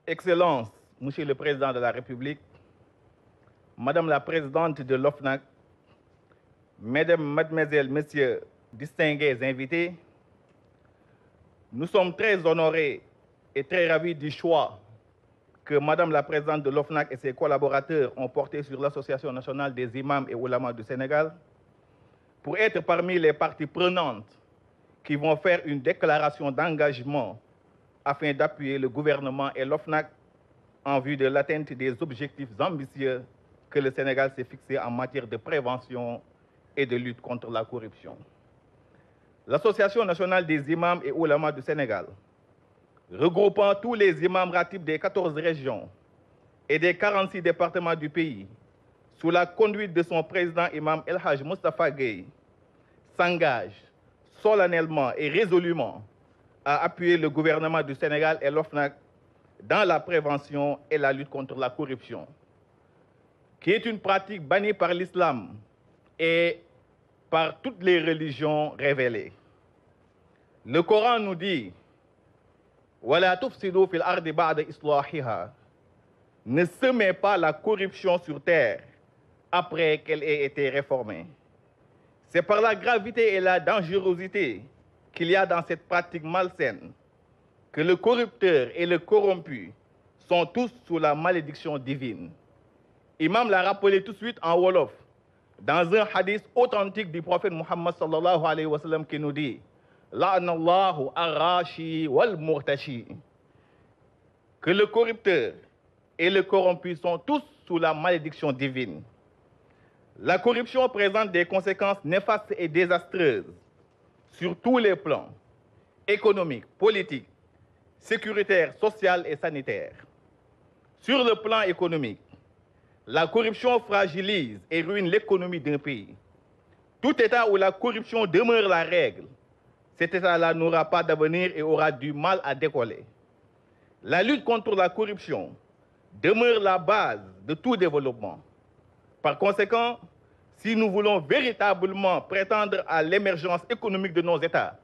Excellences, Monsieur le Président de la République, Madame la Présidente de l'OFNAC, Mesdames, Mademoiselles, Messieurs, distingués invités, nous sommes très honorés et très ravis du choix que Madame la Présidente de l'OFNAC et ses collaborateurs ont porté sur l'Association nationale des imams et oulémas du Sénégal pour être parmi les parties prenantes qui vont faire une déclaration d'engagement afin d'appuyer le gouvernement et l'OFNAC en vue de l'atteinte des objectifs ambitieux que le Sénégal s'est fixé en matière de prévention et de lutte contre la corruption. L'Association nationale des imams et oulémas du Sénégal, regroupant tous les imams ratibs des 14 régions et des 46 départements du pays, sous la conduite de son président imam El Haj Moustapha Gueye, s'engage solennellement et résolument à appuyer le gouvernement du Sénégal et l'OFNAC dans la prévention et la lutte contre la corruption, qui est une pratique bannie par l'islam et par toutes les religions révélées. Le Coran nous dit وَلَا تُفْسِدُوا فِي الْأَرْضِ بَعْدَ إِصْلَاحِهَا. Ne semez pas la corruption sur terre après qu'elle ait été réformée. C'est par la gravité et la dangerosité qu'il y a dans cette pratique malsaine que le corrupteur et le corrompu sont tous sous la malédiction divine. Imam l'a rappelé tout de suite en Wolof, dans un hadith authentique du prophète Muhammad sallallahu alayhi wa sallam qui nous dit La'anallahu ar-rashi wal-murtashi. Que le corrupteur et le corrompu sont tous sous la malédiction divine. La corruption présente des conséquences néfastes et désastreuses sur tous les plans, économiques, politiques, sécuritaires, social et sanitaires. Sur le plan économique, la corruption fragilise et ruine l'économie d'un pays. Tout État où la corruption demeure la règle, cet État-là n'aura pas d'avenir et aura du mal à décoller. La lutte contre la corruption demeure la base de tout développement. Par conséquent, si nous voulons véritablement prétendre à l'émergence économique de nos États,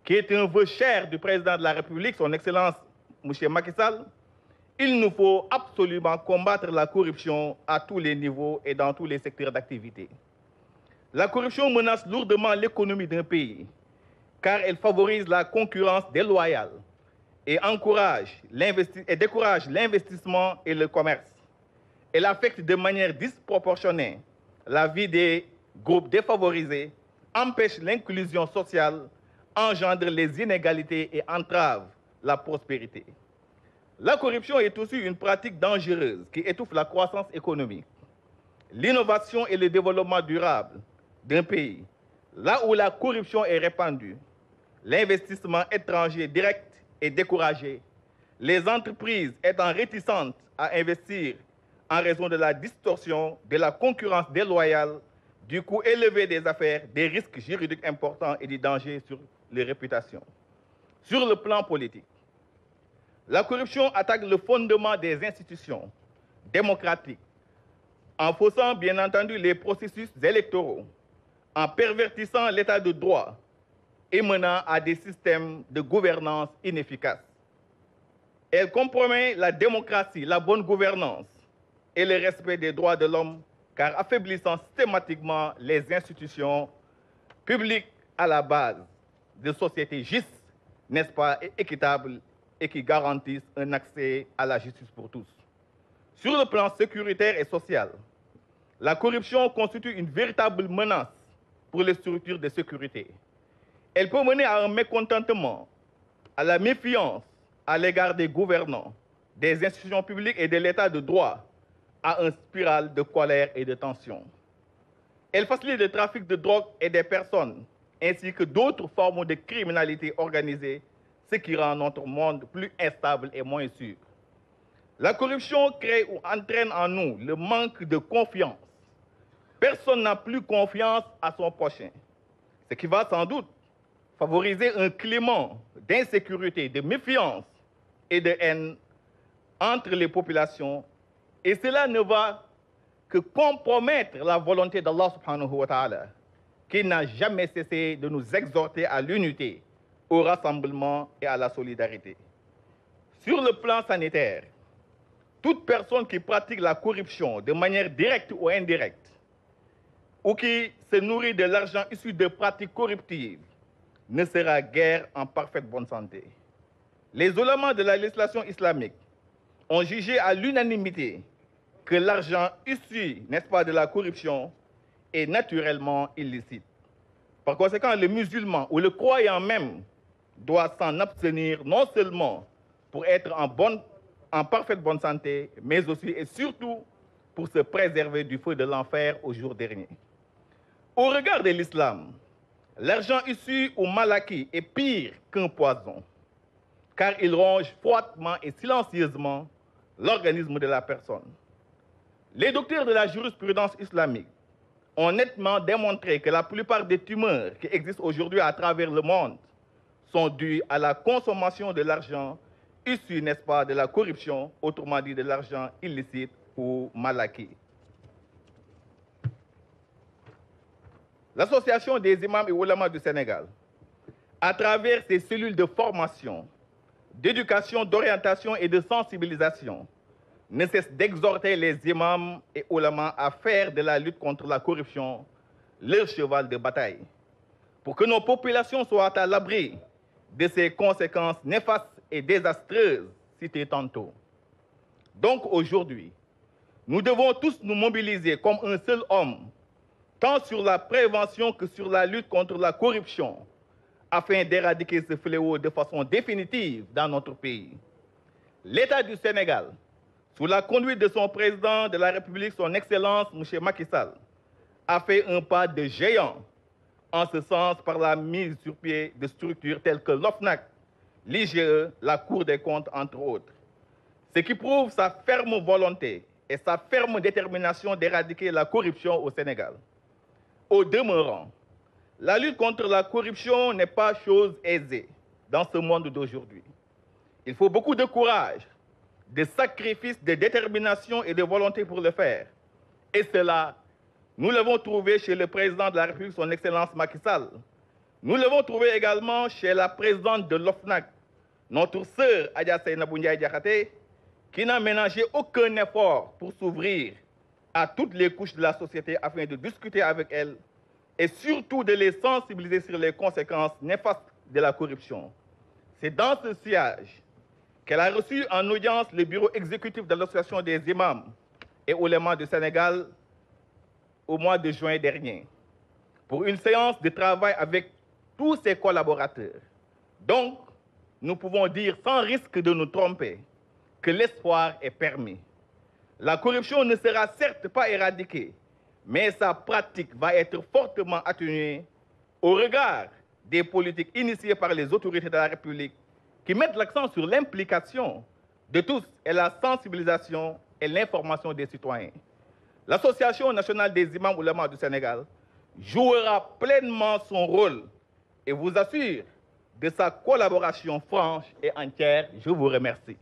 qui est un vœu cher du président de la République, son Excellence M. Macky Sall, il nous faut absolument combattre la corruption à tous les niveaux et dans tous les secteurs d'activité. La corruption menace lourdement l'économie d'un pays, car elle favorise la concurrence déloyale et décourage l'investissement et le commerce. Elle affecte de manière disproportionnée la vie des groupes défavorisés, empêche l'inclusion sociale, engendre les inégalités et entrave la prospérité. La corruption est aussi une pratique dangereuse qui étouffe la croissance économique, l'innovation et le développement durable d'un pays. Là où la corruption est répandue, l'investissement étranger direct est découragé, les entreprises étant réticentes à investir en raison de la distorsion, de la concurrence déloyale, du coût élevé des affaires, des risques juridiques importants et des dangers sur les réputations. Sur le plan politique, la corruption attaque le fondement des institutions démocratiques en faussant bien entendu les processus électoraux, en pervertissant l'état de droit et menant à des systèmes de gouvernance inefficaces. Elle compromet la démocratie, la bonne gouvernance et le respect des droits de l'homme, car affaiblissant systématiquement les institutions publiques à la base de sociétés justes, n'est-ce pas, et équitables, et qui garantissent un accès à la justice pour tous. Sur le plan sécuritaire et social, la corruption constitue une véritable menace pour les structures de sécurité. Elle peut mener à un mécontentement, à la méfiance à l'égard des gouvernants, des institutions publiques et de l'état de droit, à une spirale de colère et de tension. Elle facilite le trafic de drogue et des personnes, ainsi que d'autres formes de criminalité organisée, ce qui rend notre monde plus instable et moins sûr. La corruption crée ou entraîne en nous le manque de confiance. Personne n'a plus confiance à son prochain, ce qui va sans doute favoriser un climat d'insécurité, de méfiance et de haine entre les populations. Et cela ne va que compromettre la volonté d'Allah subhanahu wa ta'ala, qui n'a jamais cessé de nous exhorter à l'unité, au rassemblement et à la solidarité. Sur le plan sanitaire, toute personne qui pratique la corruption de manière directe ou indirecte, ou qui se nourrit de l'argent issu de pratiques corruptives, ne sera guère en parfaite bonne santé. Les oulémas de la législation islamique ont jugé à l'unanimité que l'argent issu, n'est-ce pas, de la corruption est naturellement illicite. Par conséquent, le musulman ou le croyant même doit s'en abstenir non seulement pour être en parfaite bonne santé, mais aussi et surtout pour se préserver du feu de l'enfer au jour dernier. Au regard de l'islam, l'argent issu ou mal acquis est pire qu'un poison, car il ronge froidement et silencieusement l'organisme de la personne. Les docteurs de la jurisprudence islamique ont nettement démontré que la plupart des tumeurs qui existent aujourd'hui à travers le monde sont dues à la consommation de l'argent issu, n'est-ce pas, de la corruption, autrement dit de l'argent illicite ou mal acquis. L'Association des imams et oulémas du Sénégal, à travers ses cellules de formation, d'éducation, d'orientation et de sensibilisation, ne cesse d'exhorter les imams et oulémas à faire de la lutte contre la corruption leur cheval de bataille, pour que nos populations soient à l'abri de ses conséquences néfastes et désastreuses citées tantôt. Donc aujourd'hui, nous devons tous nous mobiliser comme un seul homme, tant sur la prévention que sur la lutte contre la corruption, afin d'éradiquer ce fléau de façon définitive dans notre pays. L'État du Sénégal, sous la conduite de son président de la République, son Excellence, M. Macky Sall, a fait un pas de géant en ce sens par la mise sur pied de structures telles que l'OFNAC, l'IGE, la Cour des comptes, entre autres. Ce qui prouve sa ferme volonté et sa ferme détermination d'éradiquer la corruption au Sénégal. Au demeurant, la lutte contre la corruption n'est pas chose aisée dans ce monde d'aujourd'hui. Il faut beaucoup de courage, de sacrifices, de détermination et de volonté pour le faire. Et cela, nous l'avons trouvé chez le président de la République, son Excellence Macky Sall. Nous l'avons trouvé également chez la présidente de l'OFNAC, notre sœur Adja Seynabou Ndiaye Diakhaté, qui n'a ménagé aucun effort pour s'ouvrir à toutes les couches de la société afin de discuter avec elles et surtout de les sensibiliser sur les conséquences néfastes de la corruption. C'est dans ce sillage qu'elle a reçu en audience le bureau exécutif de l'Association des imams et oulémas du Sénégal au mois de juin dernier pour une séance de travail avec tous ses collaborateurs. Donc, nous pouvons dire sans risque de nous tromper que l'espoir est permis. La corruption ne sera certes pas éradiquée, mais sa pratique va être fortement atténuée au regard des politiques initiées par les autorités de la République qui mettent l'accent sur l'implication de tous et la sensibilisation et l'information des citoyens. L'Association nationale des imams oulémas du Sénégal jouera pleinement son rôle et vous assure de sa collaboration franche et entière. Je vous remercie.